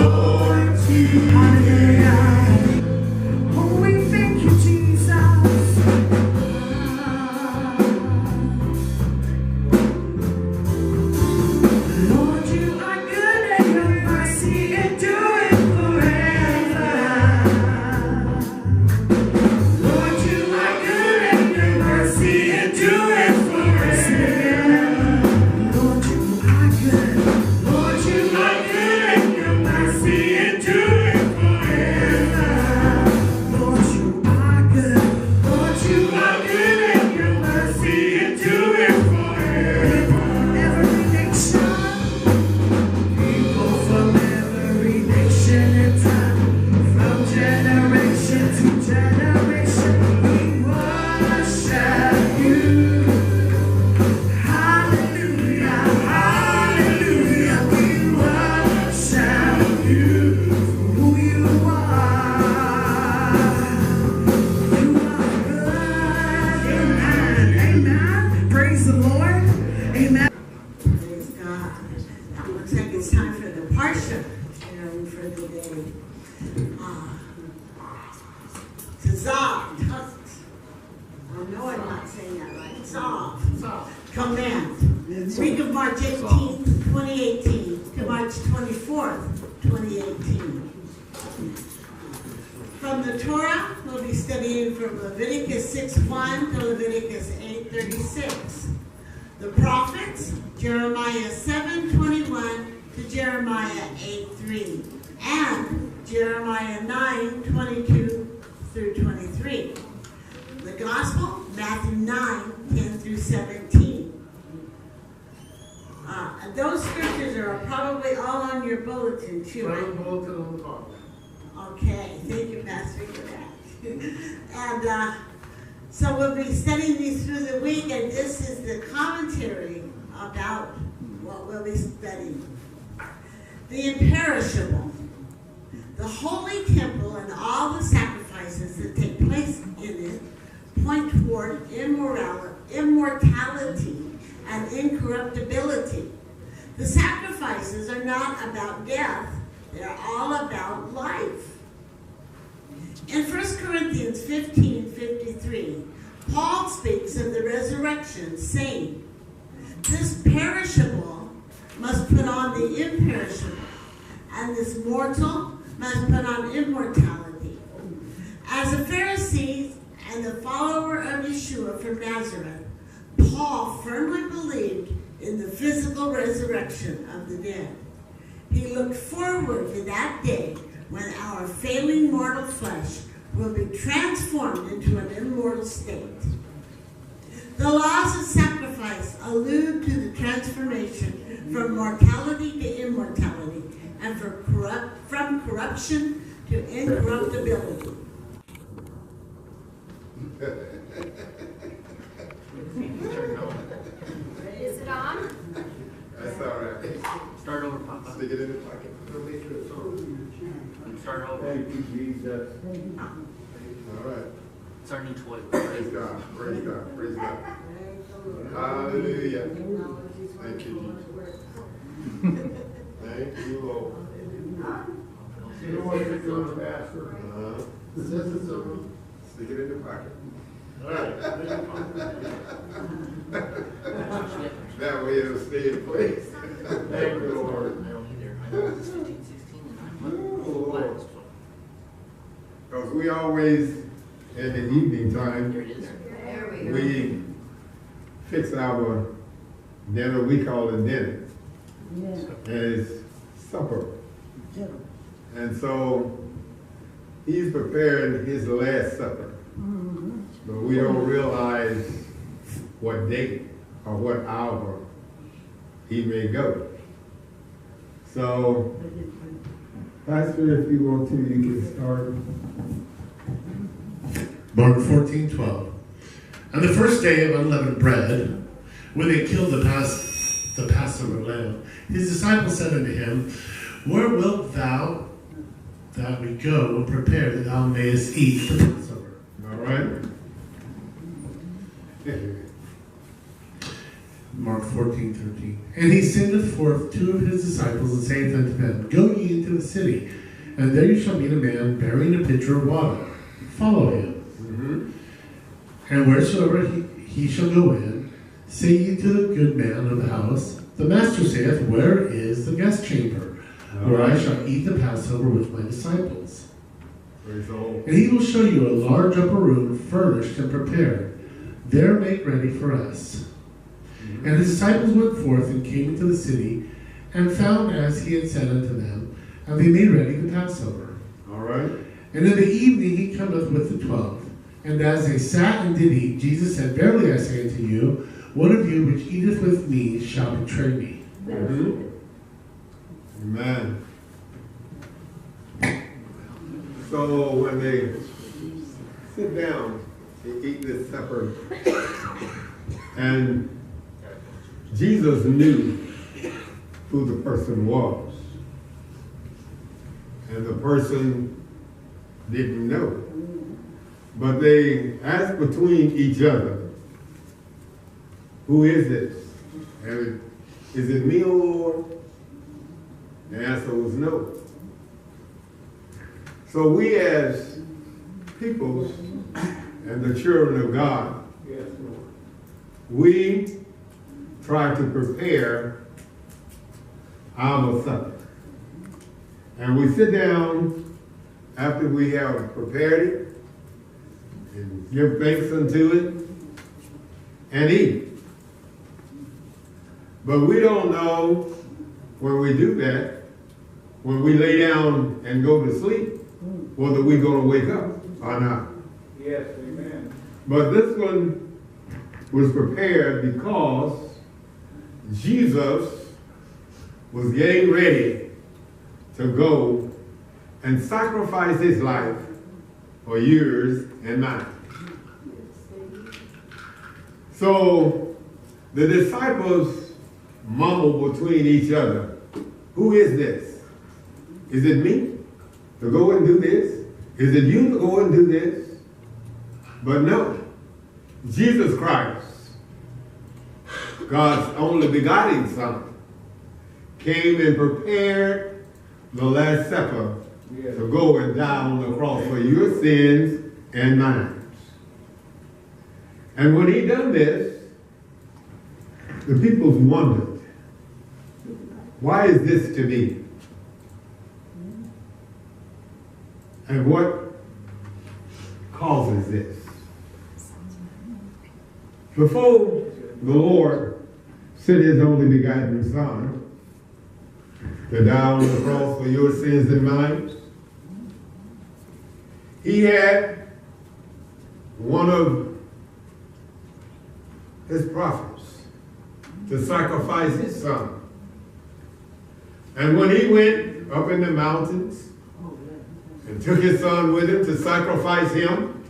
Lord to you. Oh, we thank you, Jesus. Lord, you are good and your mercy endureth forever. Lord, you are good and your mercy endureth forever. Lord, you are good. Lord, you are good and your mercy endureth forever. Lord, you are good. Lord, you are good and your mercy endureth forever. Every nation, people from every nation and time, from generation to generation, we worship you. Hallelujah, hallelujah, we worship you for who you are. You are good. Amen. Amen. Praise the Lord. Amen. Praise God. Now it looks like it's time for the Parsha sharing for the day. Tzav. I know I'm not saying that right. Tzav. Command. Week of March 18th, 2018 to March 24th, 2018. From the Torah, we'll be studying from Leviticus 6:1 to Leviticus 8:36. The prophets, Jeremiah 7:21 to Jeremiah 8:3, and Jeremiah 9:22 through 23. The Gospel, Matthew 9:10 through 17. Those scriptures are probably all on your bulletin too. Right? Bulletin on the top. Okay, thank you, Pastor, for that. And so we'll be studying these through the week, and this is the commentary about what we'll be studying. The imperishable. The holy temple and all the sacrifices that take place in it point toward immortality and incorruptibility. The sacrifices are not about death, they're all about life. In 1 Corinthians 15:53, Paul speaks of the resurrection, saying, "This perishable must put on the imperishable, and this mortal must put on immortality." As a Pharisee and the follower of Yeshua from Nazareth, Paul firmly believed in the physical resurrection of the dead. He looked forward to that day when our failing mortal flesh will be transformed into an immortal state. The laws of sacrifice allude to the transformation from mortality to immortality and from corruption to incorruptibility. Is it on? That's all right. Start over, Papa. Stick it in the pocket. Start over. Thank you, Jesus. All right. It's our new toy. Praise God. Praise God. Praise God. Hallelujah. Thank you, Jesus. Thank you, Lord. You know what you're doing, Pastor? Stick it in the pocket. All right. That way it'll stay in place. Thank you, Lord. I don't either. I know it's 15, 16, and I'm Lord. Because we always, in the evening There time, it is. There we go. we fix our dinner. We call it dinner. And it's supper. And so he's preparing his last supper. But we don't realize what date or what hour he may go. So, Pastor, if you want to, you can start. Mark 14:12. On the first day of unleavened bread, when they killed the Passover lamb, his disciples said unto him, Where wilt thou that we go and prepare that thou mayest eat the Passover? All right? Mark Mark 14:13. And he sendeth forth 2 of his disciples, and saith unto them, Go ye into the city, and there you shall meet a man bearing a pitcher of water. Follow him. And wheresoever he shall go in, say ye to the good man of the house, The master saith, Where is the guest chamber, where I shall eat the Passover with my disciples? Praise the Lord. And he will show you a large upper room, furnished and prepared. There make ready for us. And his disciples went forth and came into the city, and found as he had said unto them, and they made ready the Passover. All right. And in the evening he cometh with the 12. And as they sat and did eat, Jesus said, Verily I say unto you, one of you which eateth with me shall betray me. Amen. So when they sit down, they eat this supper, and Jesus knew who the person was, and the person didn't know. But they asked between each other, Who is this? And is it me, O Lord? The answer was no. So we as people and the children of God, we try to prepare our supper. And we sit down after we have prepared it and give thanks unto it and eat. But we don't know when we do that, when we lay down and go to sleep, whether we're going to wake up or not. Yes, amen. But this one was prepared because Jesus was getting ready to go and sacrifice his life for yours and mine. So the disciples mumble between each other, Who is this? Is it me to go and do this? Is it you to go and do this? But no, Jesus Christ, God's only begotten Son, came and prepared the Last Supper to go and die on the cross for your sins and mine. And when he done this, the people wondered, why is this to me? And what causes this? Before the Lord sent his only begotten Son to die on the cross for your sins and mine, he had one of his prophets to sacrifice his son. And when he went up in the mountains and took his son with him to sacrifice him,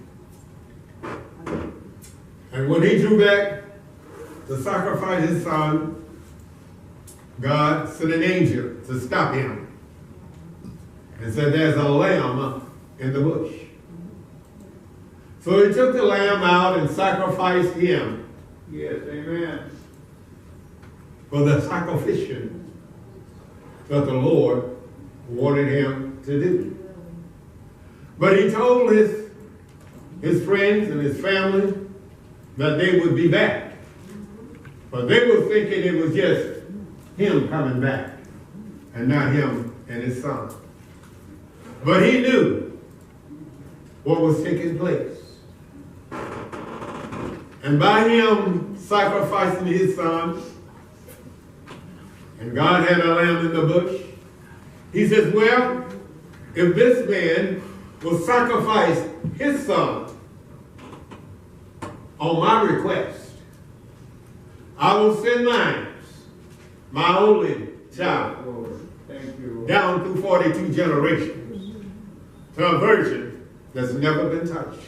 and when he drew back to sacrifice his son, God sent an angel to stop him and said, There's a lamb in the bush. So he took the lamb out and sacrificed him. Yes, amen. For the sacrificial that the Lord wanted him to do. But he told his friends and his family that they would be back. But they were thinking it was just him coming back and not him and his son. But he knew what was taking place. And by him sacrificing his son, and God had a lamb in the bush, he says, well, if this man will sacrifice his son on my request, I will send mine, my only child, Lord, thank you, Lord. down through 42 generations to a virgin that's never been touched.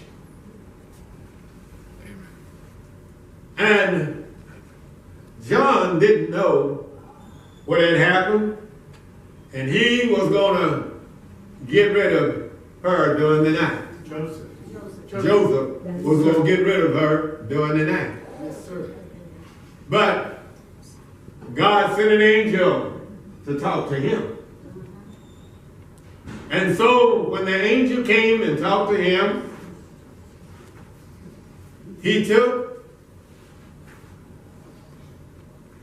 And John didn't know what had happened, and he was going to get rid of her during the night. Joseph was going to get rid of her during the night. Yes, sir. But God sent an angel to talk to him. And so when the angel came and talked to him, he took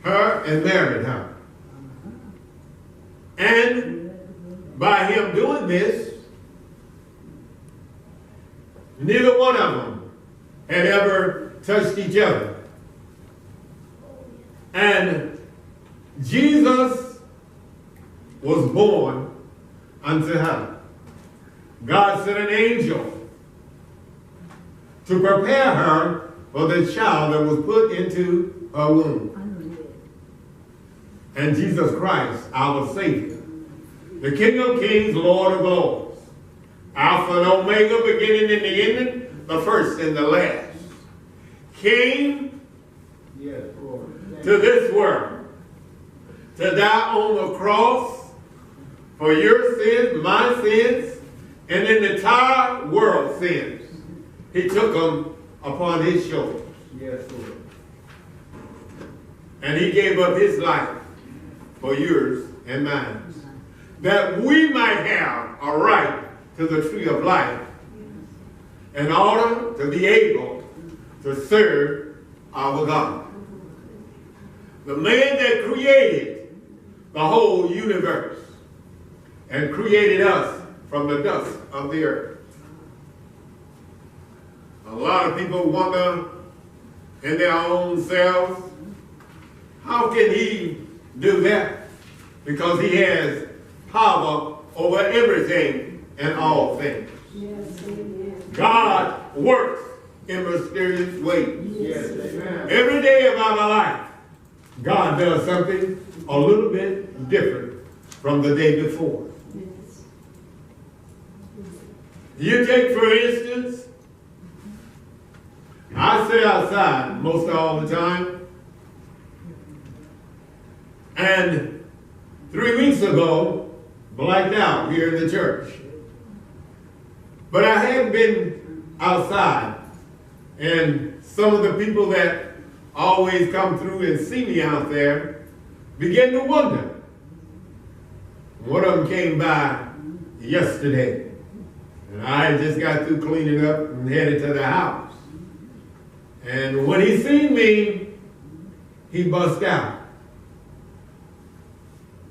her and married her. And by him doing this, neither one of them had ever touched each other. And Jesus was born unto her. God sent an angel to prepare her for the child that was put into her womb. And Jesus Christ, our Savior, the King of Kings, Lord of Lords, Alpha and Omega, beginning and the ending, the first and the last, came to this world to die on the cross for your sins, my sins, and in the entire world's sins. He took them upon his shoulders. Yes, Lord. And he gave up his life for yours and mine, that we might have a right to the tree of life in order to be able to serve our God. The man that created the whole universe and created us from the dust of the earth. A lot of people wonder in their own selves, how can he do that? Because he has power over everything and all things. God works in mysterious ways. Yes, amen. Every day of our life, God does something a little bit different from the day before. You take, for instance, I sit outside most all the time, and 3 weeks ago, blacked out here in the church. But I had been outside, and some of the people that always come through and see me out there begin to wonder. One of them came by yesterday, and I just got through cleaning up and headed to the house. And when he seen me, he bust out.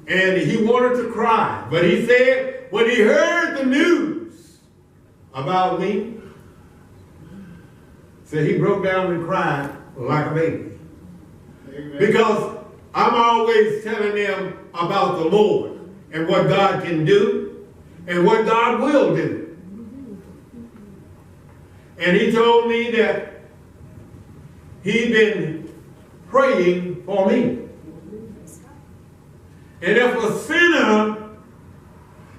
And he wanted to cry. But he said, when he heard the news about me, said he broke down and cried like a baby. Amen. Because I'm always telling them about the Lord and what God can do and what God will do. And he told me that he'd been praying for me. And if a sinner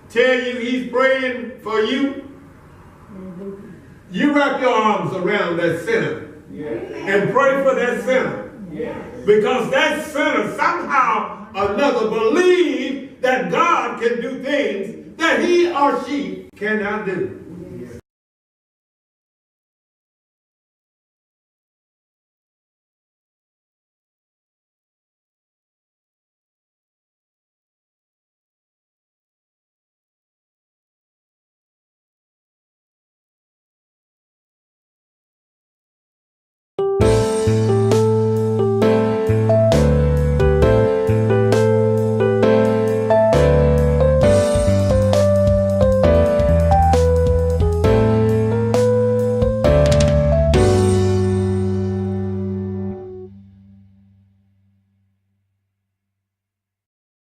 tell you he's praying for you, you wrap your arms around that sinner and pray for that sinner. Because that sinner somehow or another believes that God can do things that he or she cannot do.